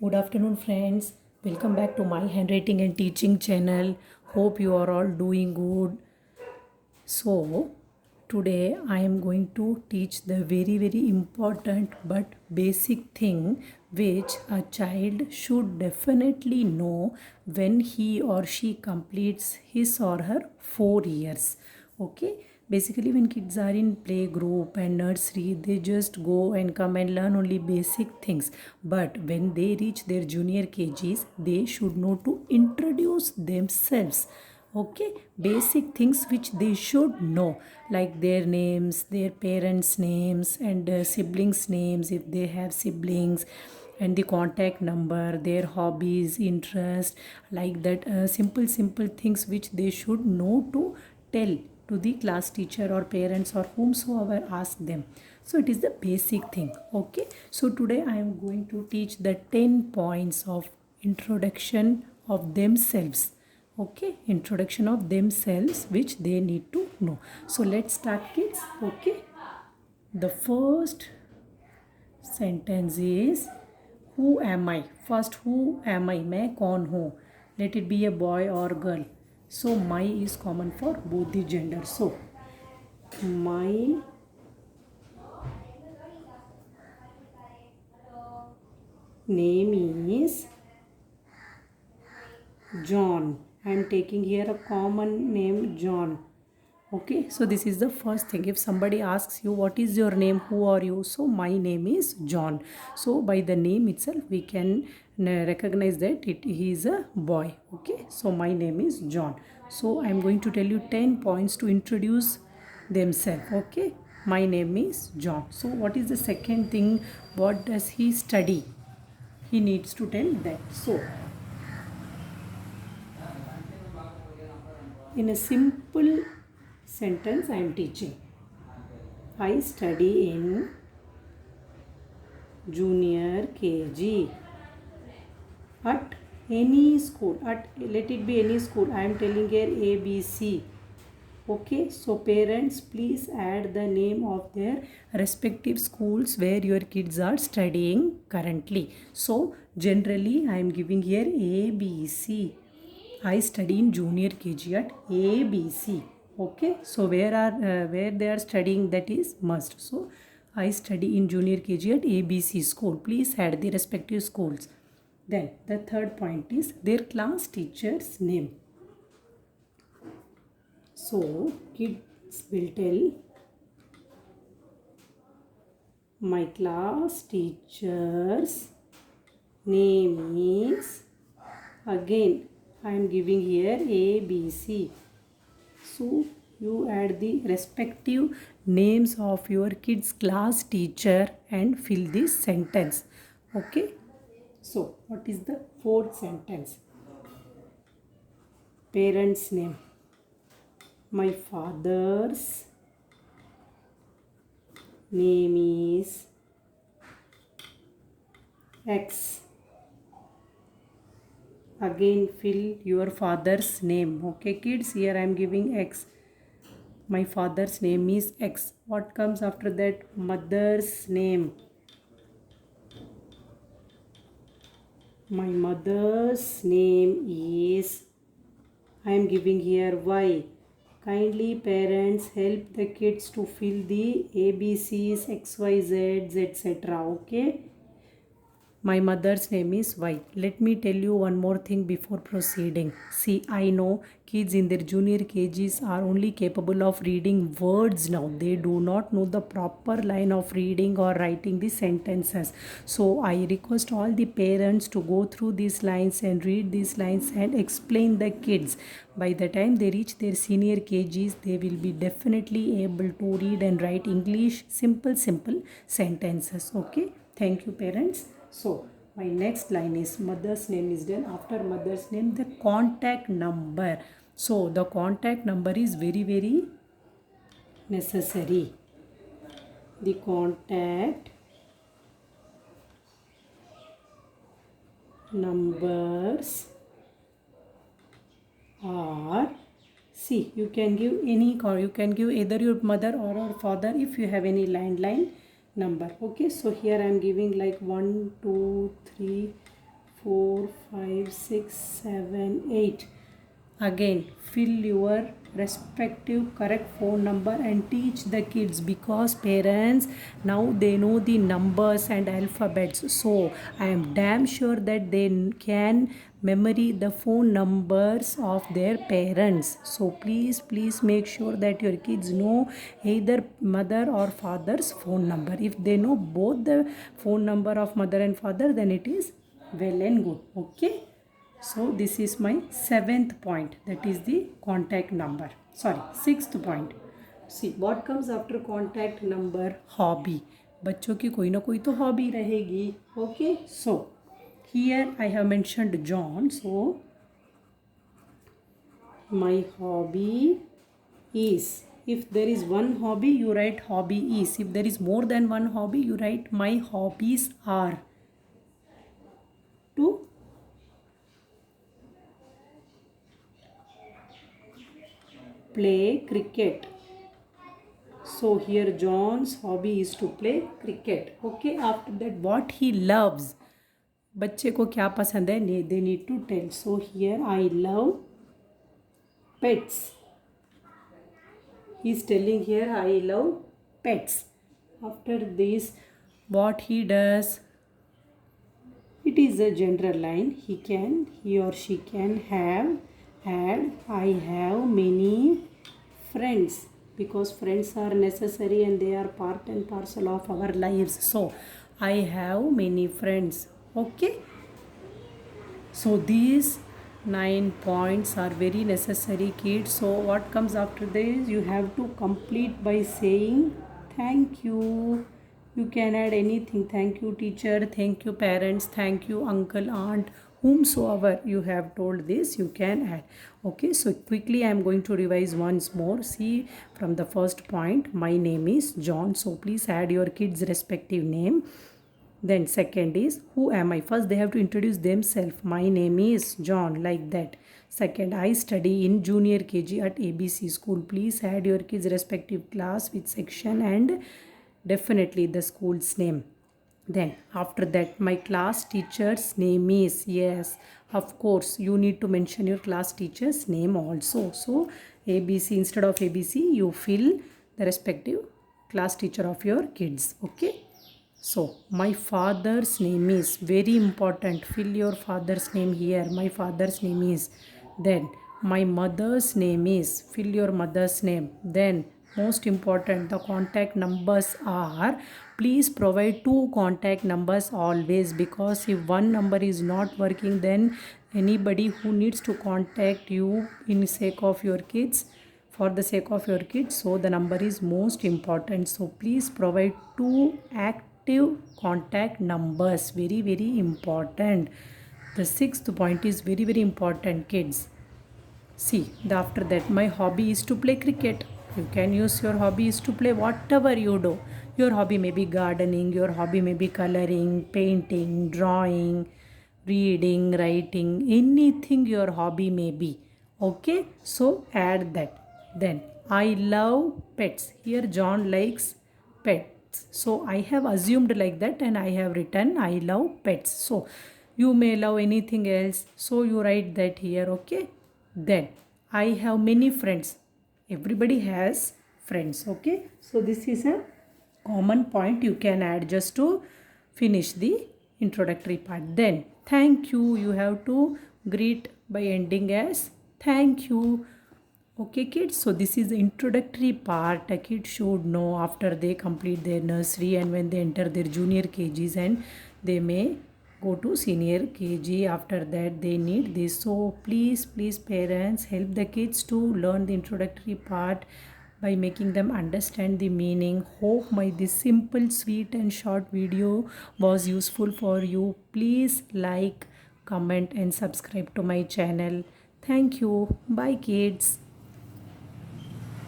Good afternoon, friends. Welcome back to my handwriting and teaching channel. Hope you are all doing good. So, today I am going to teach the very important but basic thing which a child should definitely know when he or she completes his or her 4 years. Okay, basically when kids are in play group and nursery, they just go and come and learn only basic things, but when they reach their junior kgs, they should know to introduce themselves. Okay, basic things which they should know, like their names, their parents names, and siblings names if they have siblings, and the contact number, their hobbies, interest, like that. Simple things which they should know to tell to the class teacher or parents or whomsoever ask them. So it is the basic thing. Okay, so today I am going to teach the 10 points of introduction of themselves. Okay, introduction of themselves which they need to know. So let's start, kids. Okay, the first sentence is, who am I? First, who am I? मैं कौन हूँ? Let it be a boy or girl. So my is common for both the gender. So my name is John. I am taking here a common name, John. Okay, so this is the first thing. If somebody asks you what is your name, who are you, so my name is John. So by the name itself we can recognize that he is a boy. Okay, so my name is John. So I am going to tell you 10 points to introduce themselves. Okay, my name is John. So what is the second thing? What does he study? He needs to tell that. So in a simple sentence I am teaching, I study in junior KG at any school. At, let it be any school. I am telling here ABC. Okay, so parents, please add the name of their respective schools where your kids are studying currently. So generally I am giving here ABC. I study in junior KG at ABC. Okay, so where they are studying, that is must. So I study in junior KG at ABC school. Please add the respective schools. Then the third point is their class teacher's name. So kids will tell, my class teacher's name is, again I am giving here ABC. So you add the respective names of your kids' class teacher and fill this sentence. Okay. So what is the fourth sentence? Parents' name. My father's name is X. Again fill your father's name. Okay kids, here I am giving X. My father's name is X. What comes after that? Mother's name. My mother's name is, I am giving here Y. Kindly parents help the kids to fill the ABCs, XYZs, etc. Okay. My mother's name is Y. Let me tell you one more thing before proceeding. See, I know kids in their junior KGs are only capable of reading words now. They do not know the proper line of reading or writing the sentences. So I request all the parents to go through these lines and read these lines and explain the kids. By the time they reach their senior KGs, they will be definitely able to read and write English simple sentences. Okay. Thank you, parents. So my next line is mother's name is done. After mother's name, the contact number. So the contact number is very necessary. The contact numbers are, see, you can give any call. You can give either your mother or your father if you have any landline number. Okay, so here I am giving like 1 2 3 6, 7, 8. Again, fill your respective correct phone number and teach the kids, because parents now they know the numbers and alphabets. So I am damn sure that they can memory the phone numbers of their parents. So please make sure that your kids know either mother or father's phone number. If they know both the phone number of mother and father, then it is well and good. Okay. So this is my 7th point, that is the contact number. Sorry, 6th point. See what comes after contact number? Hobby. बच्चों की कोई ना कोई तो hobby रहेगी. Okay. So here I have mentioned John. So my hobby is. If there is one hobby, you write hobby is. If there is more than one hobby, you write my hobbies are. To play cricket. So here John's hobby is to play cricket. Okay, after that what he loves. बच्चे को क्या पसंद है? They need to tell. So here I love pets. He is telling here I love pets. After this what he does? It is a general line. He or she can have had. I have many friends, because friends are necessary and they are part and parcel of our lives. So I have many friends. Okay. So these 9 points are very necessary, kids. So what comes after this? You have to complete by saying thank you. You can add anything. Thank you teacher, thank you parents, thank you uncle, aunt, whomsoever you have told this, you can add. Okay, so quickly I am going to revise once more. See, from the first point, my name is John. So please add your kids' respective name. Then second is who am I? First they have to introduce themselves. My name is John, like that. Second, I study in junior KG at ABC school. Please add your kids' respective class with section and definitely the school's name. Then after that, my class teacher's name is, yes, of course you need to mention your class teacher's name also. So ABC, instead of ABC you fill the respective class teacher of your kids. Okay. So my father's name is, very important, fill your father's name here. My father's name is. Then my mother's name is, fill your mother's name. Then most important, the contact numbers are, please provide 2 contact numbers always, because if one number is not working, then anybody who needs to contact you in sake of your kids, for the sake of your kids, so the number is most important. So please provide 2 active contact numbers, very important. The 6th point is very important, kids. See, after that, my hobby is to play cricket. You can use your hobby is to play whatever you do. Your hobby may be gardening, your hobby may be coloring, painting, drawing, reading, writing, anything your hobby may be. Okay, so add that. Then I love pets. Here John likes pets. So I have assumed like that and I have written I love pets. So you may love anything else. So you write that here. Okay. Then I have many friends. Everybody has friends. Okay. So this is a common point you can add just to finish the introductory part. Then thank you. You have to greet by ending as thank you. Okay kids, so this is the introductory part. A kid should know after they complete their nursery and when they enter their junior KGs and they may go to senior KG. After that they need this. So please parents, help the kids to learn the introductory part by making them understand the meaning. Hope my this simple, sweet and short video was useful for you. Please like, comment and subscribe to my channel. Thank you. Bye kids.